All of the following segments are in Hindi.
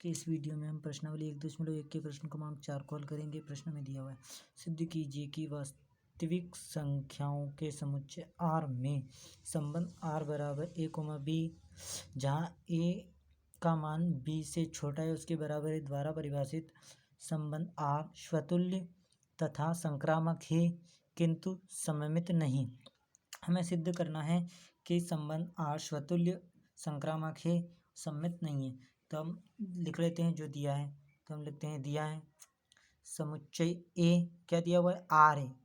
कि इस वीडियो में हम प्रश्नावली 1.1 के प्रश्न क्रमांक 4 को हल करेंगे। प्रश्न में दिया हुआ है, सिद्ध कीजिए कि वास्तविक संख्याओं के समुच्चय R में संबंध R बराबर a, b जहाँ a का मान b से छोटा है उसके बराबर है द्वारा परिभाषित संबंध R स्वतुल्य तथा संक्रामक है किंतु सममित नहीं। हमें सिद्ध करना है कि संबंध R स्वतुल्य संक्रामक है, सममित नहीं है। तो हम लिख लेते हैं जो दिया है। तो हम लिखते हैं दिया है समुच्चय A क्या दिया हुआ है, R है,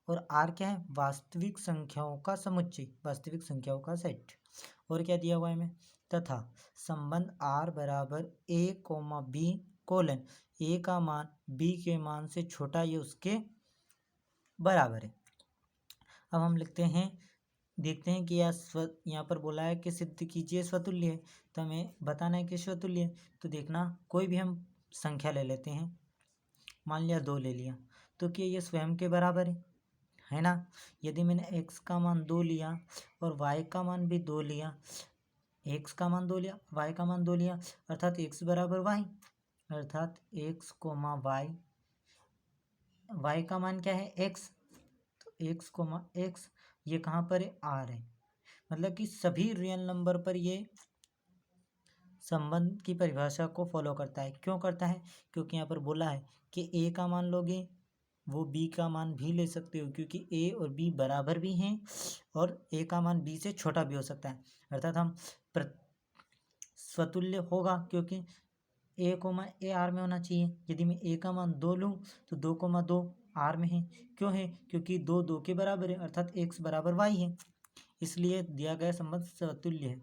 और R क्या है, वास्तविक संख्याओं का समुच्चय, वास्तविक संख्याओं का सेट। और क्या दिया हुआ है हमें, तथा संबंध R बराबर a, b कोलन a का मान b के मान से छोटा ये उसके बराबर है। अब हम लिखते हैं, देखते हैं कि यहाँ पर बोला है कि सिद्ध कीजिए स्वतुल्य है, तो हमें बताना है कि स्वतुल्य है। तो देखना, कोई भी हम संख्या ले लेते हैं, मान लिया 2 ले लिया, तो क्या ये स्वयं के बराबर है ना। यदि मैंने x का मान 2 लिया और y का मान भी 2 लिया, x का मान 2 लिया, y का मान 2 लिया, अर्थात x बराबर y, अर्थात x, y का मान क्या है x, तो x, ये कहाँ पर है, R है। मतलब कि सभी रियल नंबर पर ये संबंध की परिभाषा को फॉलो करता है। क्यों करता है, क्योंकि यहाँ पर बोला है कि a का मान लोगे वो b का मान भी ले सकते हो, क्योंकि a और b बराबर भी हैं और a का मान b से छोटा भी हो सकता है। अर्थात हम स्वतुल्य होगा क्योंकि a, a R में होना चाहिए। यदि मैं a का मान 2 लूँ तो 2, 2 R में है। क्यों है, क्योंकि 2, 2 के बराबर है, अर्थात x बराबर y है, इसलिए दिया गया संबंध स्वतुल्य है।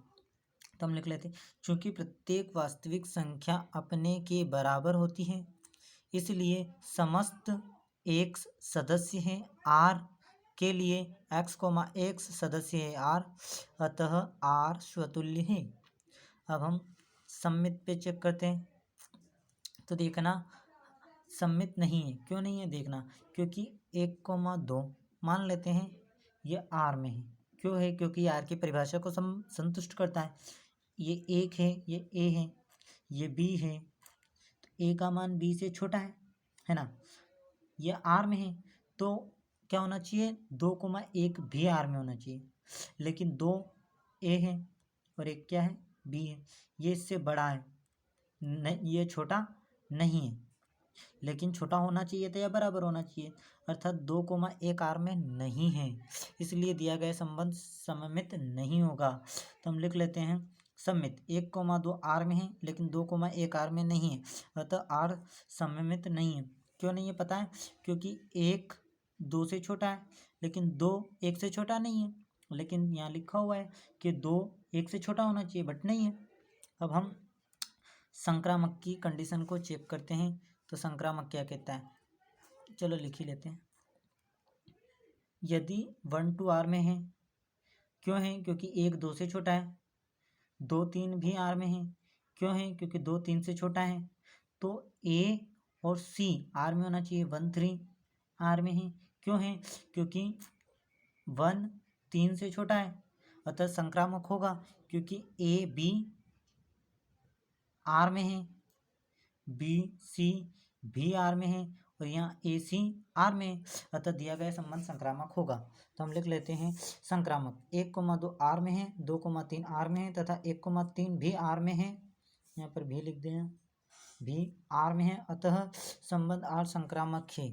तो हम लिख लेते हैं, चूंकि प्रत्येक वास्तविक संख्या अपने के बराबर होती है इसलिए समस्त x सदस्य हैं R के लिए x, सदस्य है R, अतः R स्वतुल्य है। अब हम सममित पे चेक करते हैं, तो देखना सममित नहीं है। क्यों नहीं है, देखना, क्योंकि 1, 2 मान लेते हैं ये R में है। क्यों है, क्योंकि R की परिभाषा को संतुष्ट करता है। ये 1 है, ये a है, ये b है, तो a का मान b से छोटा है ना। ये R में है तो क्या होना चाहिए, 2, 1 भी R में होना चाहिए, लेकिन 2 a है और 1 क्या है, b है। ये इससे बड़ा है, ये छोटा नहीं है, लेकिन छोटा होना चाहिए था या बराबर होना चाहिए, अर्थात 2, 1 R में नहीं है, इसलिए दिया गया संबंध सममित नहीं होगा। तो हम लिख लेते हैं सममित, 1, 2 R में है लेकिन 2, 1 R में नहीं है, अतः R सममित नहीं है। क्यों नहीं है पता है, क्योंकि 1 2 से छोटा है लेकिन 2 1 से छोटा नहीं है, लेकिन यहाँ लिखा हुआ है कि 2 1 से छोटा होना चाहिए, बट नहीं है। अब हम संक्रामक की कंडीशन को चेक करते हैं, तो संक्रामक क्या कहता है, चलो लिख ही लेते हैं। यदि 1, 2 R में है, क्यों है, क्योंकि 1 2 से छोटा है, 2, 3 भी R में है, क्यों है, क्योंकि 2 3 से छोटा है, तो A और C R में होना चाहिए, 1 3 R में है। क्यों है, क्योंकि 1 3 से छोटा है, अतः संक्रामक होगा, क्योंकि A B R में है, B C भी R में है और यहाँ AC R में है, अतः दिया गया संबंध संक्रामक होगा। तो हम लिख लेते हैं संक्रामक, 1, 2 R में है, 2, 3 R में है तथा 1, 3 भी R में है, यहाँ पर भी लिख दें, भी R में है, अतः संबंध R संक्रामक है।